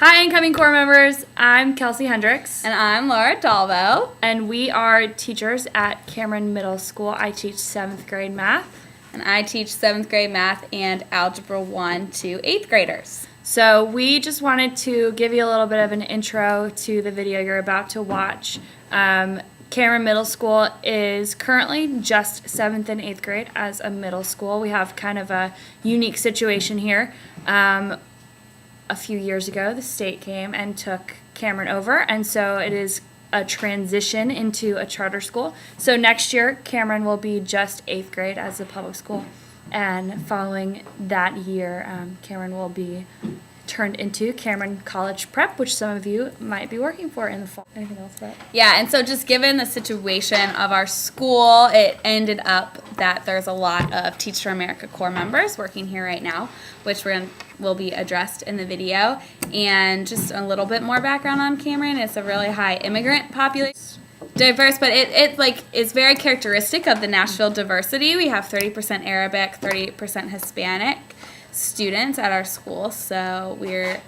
Hi, incoming Corps members. I'm Kelsey Hendricks. And I'm Laura Dalvo. And we are teachers at Cameron Middle School. I teach 7th grade math. And I teach 7th grade math and Algebra 1 to 8th graders. So we just wanted to give you a little bit of an intro to the video you're about to watch. Cameron Middle School is currently just 7th and 8th grade as a middle school. We have kind of a unique situation here. A few years ago, the state came and took Cameron over, and so it is a transition into a charter school. So next year, Cameron will be just 8th grade as a public school, and following that year, Cameron will be turned into Cameron College Prep, which some of you might be working for in the fall. Anything else about it? Yeah, and so just given the situation of our school, it ended up that there's a lot of Teach for America Corps members working here right now, which will be addressed in the video. And just a little bit more background on Cameron. It's a really high immigrant population. Diverse, but it's very characteristic of the Nashville diversity. We have 30% Arabic, 38% Hispanic students at our school, so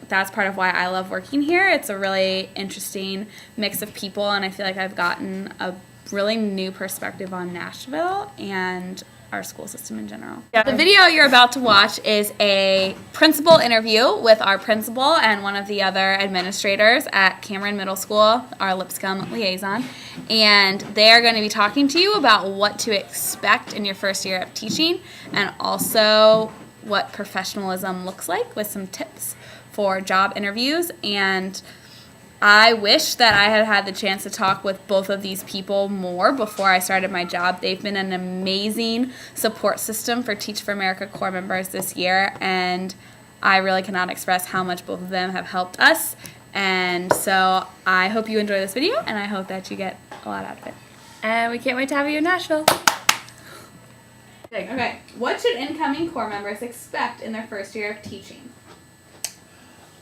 that's part of why I love working here. It's a really interesting mix of people, and I feel like I've gotten a really new perspective on Nashville and our school system in general. Yeah. The video you're about to watch is a principal interview with our principal and one of the other administrators at Cameron Middle School, our Lipscomb Liaison, and they are going to be talking to you about what to expect in your first year of teaching and also what professionalism looks like with some tips for job interviews. And I wish that I had had the chance to talk with both of these people more before I started my job. They've been an amazing support system for Teach for America Corps members this year, and I really cannot express how much both of them have helped us. And so I hope you enjoy this video, and I hope that you get a lot out of it. And we can't wait to have you in Nashville. Okay, what should incoming Corps members expect in their first year of teaching?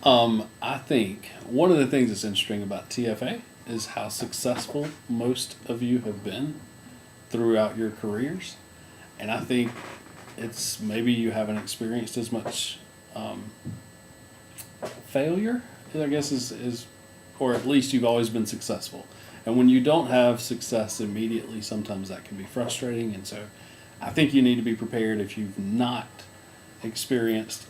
I think one of the things that's interesting about TFA is how successful most of you have been throughout your careers. And I think it's maybe you haven't experienced as much failure, I guess, is or at least you've always been successful. And when you don't have success immediately, sometimes that can be frustrating. And so I think you need to be prepared if you've not experienced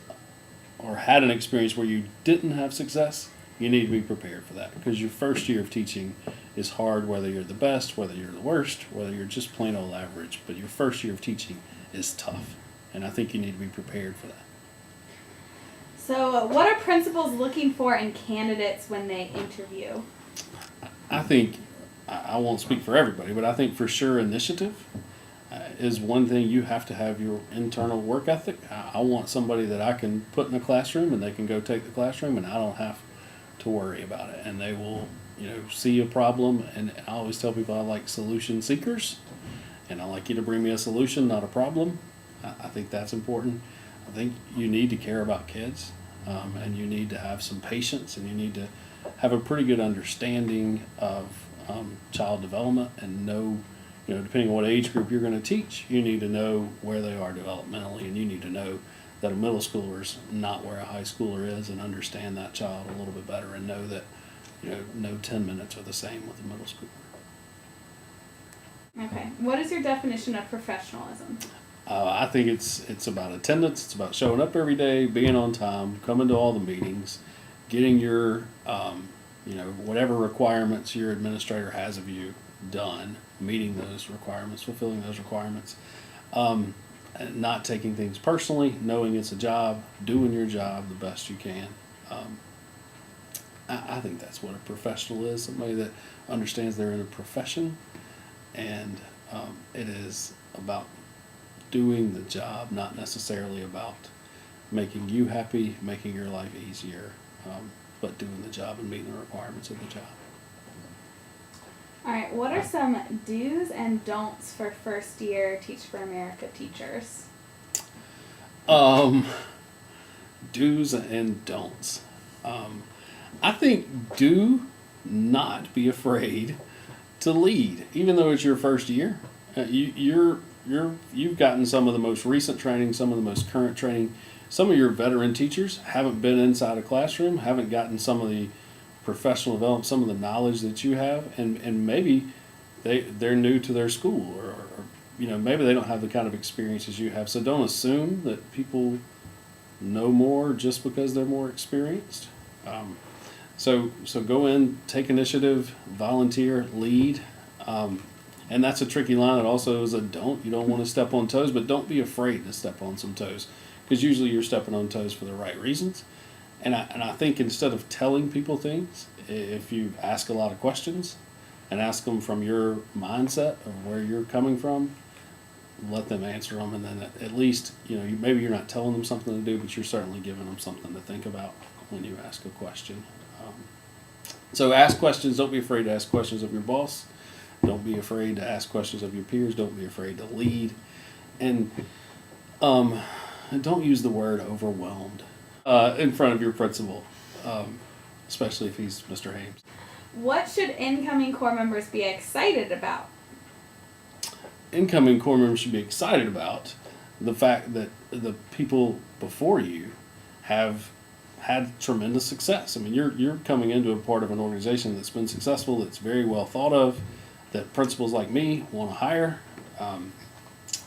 or had an experience where you didn't have success. You need to be prepared for that, because your first year of teaching is hard, whether you're the best, whether you're the worst, whether you're just plain old average. But your first year of teaching is tough, and I think you need to be prepared for that. So what are principals looking for in candidates when they interview? I think, I won't speak for everybody, but I think for sure initiative is one thing. You have to have your internal work ethic. I want somebody that I can put in a classroom and they can go take the classroom and I don't have to worry about it. And they will, see a problem. And I always tell people I like solution seekers, and I like you to bring me a solution, not a problem. I think that's important. I think you need to care about kids, and you need to have some patience, and you need to have a pretty good understanding of child development and know, depending on what age group you're going to teach, you need to know where they are developmentally, and you need to know that a middle schooler is not where a high schooler is, and understand that child a little bit better, and know that, no 10 minutes are the same with a middle schooler. Okay. What is your definition of professionalism? I think it's about attendance. It's about showing up every day, being on time, coming to all the meetings, getting your, whatever requirements your administrator has of you done, meeting those requirements, fulfilling those requirements, and not taking things personally, knowing it's a job, doing your job the best you can. I think that's what a professional is, somebody that understands they're in a profession, and it is about doing the job, not necessarily about making you happy, making your life easier, but doing the job and meeting the requirements of the job. All right, what are some do's and don'ts for first year Teach for America teachers? Do's and don'ts. I think do not be afraid to lead, even though it's your first year. You've gotten some of the most recent training, some of the most current training. some of your veteran teachers haven't been inside a classroom, haven't gotten some of the professional development, some of the knowledge that you have, and maybe they're new to their school, or maybe they don't have the kind of experiences you have. So don't assume that people know more just because they're more experienced. So go in, take initiative, volunteer, lead. And that's a tricky line. It also is you don't want to step on toes, but don't be afraid to step on some toes, because usually you're stepping on toes for the right reasons. And I think instead of telling people things, if you ask a lot of questions and ask them from your mindset of where you're coming from, let them answer them, and then at least, maybe you're not telling them something to do, but you're certainly giving them something to think about when you ask a question. So ask questions. Don't be afraid to ask questions of your boss. Don't be afraid to ask questions of your peers. Don't be afraid to lead. And don't use the word overwhelmed in front of your principal, especially if he's Mr. Hames. What should incoming Corps members be excited about? Incoming Corps members should be excited about the fact that the people before you have had tremendous success. I mean, you're coming into a part of an organization that's been successful, that's very well thought of, that principals like me want to hire.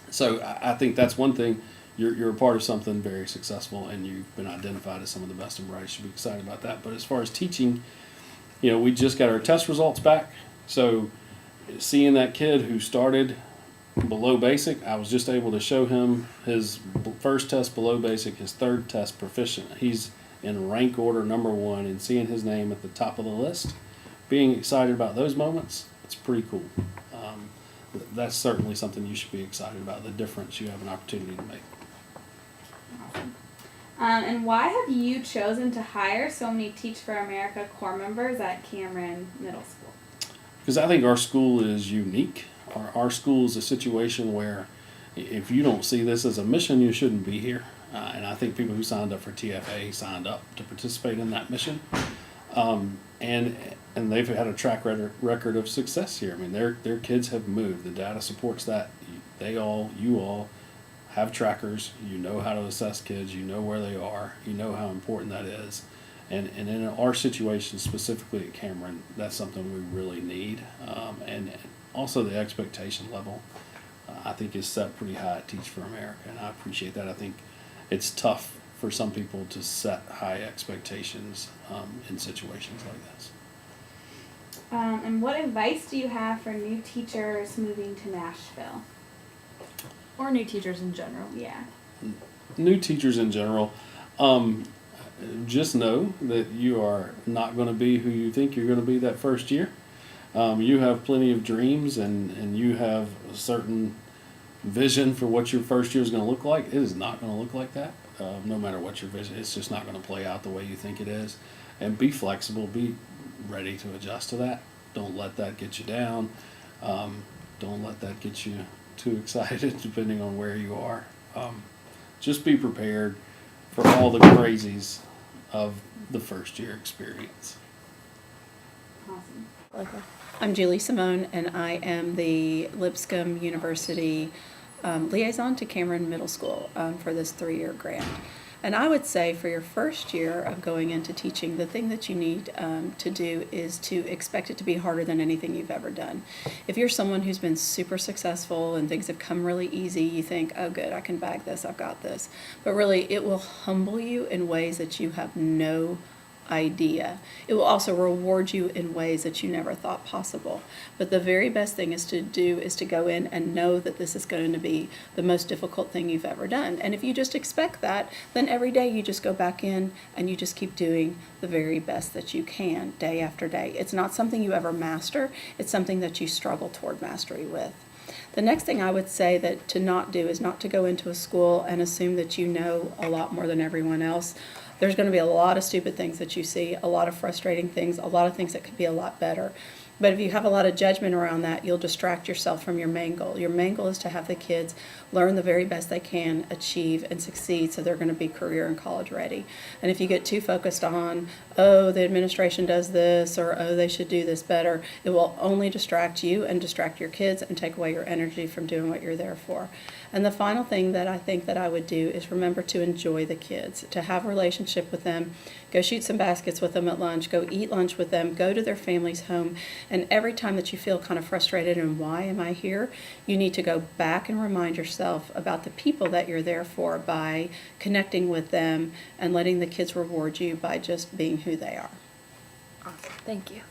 So I think that's one thing. You're a part of something very successful, and you've been identified as some of the best and brightest. You should be excited about that. But as far as teaching, we just got our test results back. So seeing that kid who started below basic, I was just able to show him his first test below basic, his third test proficient. He's in rank order number 1, and seeing his name at the top of the list, being excited about those moments, it's pretty cool. That's certainly something you should be excited about, the difference you have an opportunity to make. Awesome. And why have you chosen to hire so many Teach for America Corps members at Cameron Middle School? Because I think our school is unique. Our school is a situation where if you don't see this as a mission, you shouldn't be here. And I think people who signed up for TFA signed up to participate in that mission. And they've had a track record of success here. I mean, their kids have moved. The data supports that. You all have trackers. You know how to assess kids. You know where they are. You know how important that is. And in our situation, specifically at Cameron, that's something we really need. And also the expectation level, I think, is set pretty high at Teach for America, and I appreciate that. I think it's tough for some people to set high expectations in situations like this. And what advice do you have for new teachers moving to Nashville? Or new teachers in general. Yeah. New teachers in general, just know that you are not going to be who you think you're going to be that first year. You have plenty of dreams, and you have a certain vision for what your first year is going to look like. It is not going to look like that. No matter what your vision, it's just not going to play out the way you think it is. And be flexible. Be ready to adjust to that. Don't let that get you down. Don't let that get you too excited, depending on where you are. Just be prepared for all the crazies of the first year experience. Awesome. I'm Julie Simone, and I am the Lipscomb University liaison to Cameron Middle School for this 3-year grant. And I would say for your first year of going into teaching, the thing that you need to do is to expect it to be harder than anything you've ever done. If you're someone who's been super successful and things have come really easy, you think, oh good, I can bag this, I've got this. But really, it will humble you in ways that you have no idea. It will also reward you in ways that you never thought possible. But the very best thing is to do is to go in and know that this is going to be the most difficult thing you've ever done. And if you just expect that, then every day you just go back in and you just keep doing the very best that you can day after day. It's not something you ever master. It's something that you struggle toward mastery with. The next thing I would say that to not do is not to go into a school and assume that you know a lot more than everyone else. There's going to be a lot of stupid things that you see, a lot of frustrating things, a lot of things that could be a lot better. But if you have a lot of judgment around that, you'll distract yourself from your main goal. Your main goal is to have the kids learn the very best they can, achieve, and succeed so they're going to be career and college ready. And if you get too focused on, oh, the administration does this, or oh, they should do this better, it will only distract you and distract your kids and take away your energy from doing what you're there for. And the final thing that I think that I would do is remember to enjoy the kids, to have a relationship with them, go shoot some baskets with them at lunch, go eat lunch with them, go to their family's home. And every time that you feel kind of frustrated and why am I here, you need to go back and remind yourself about the people that you're there for by connecting with them and letting the kids reward you by just being who they are. Awesome. Thank you.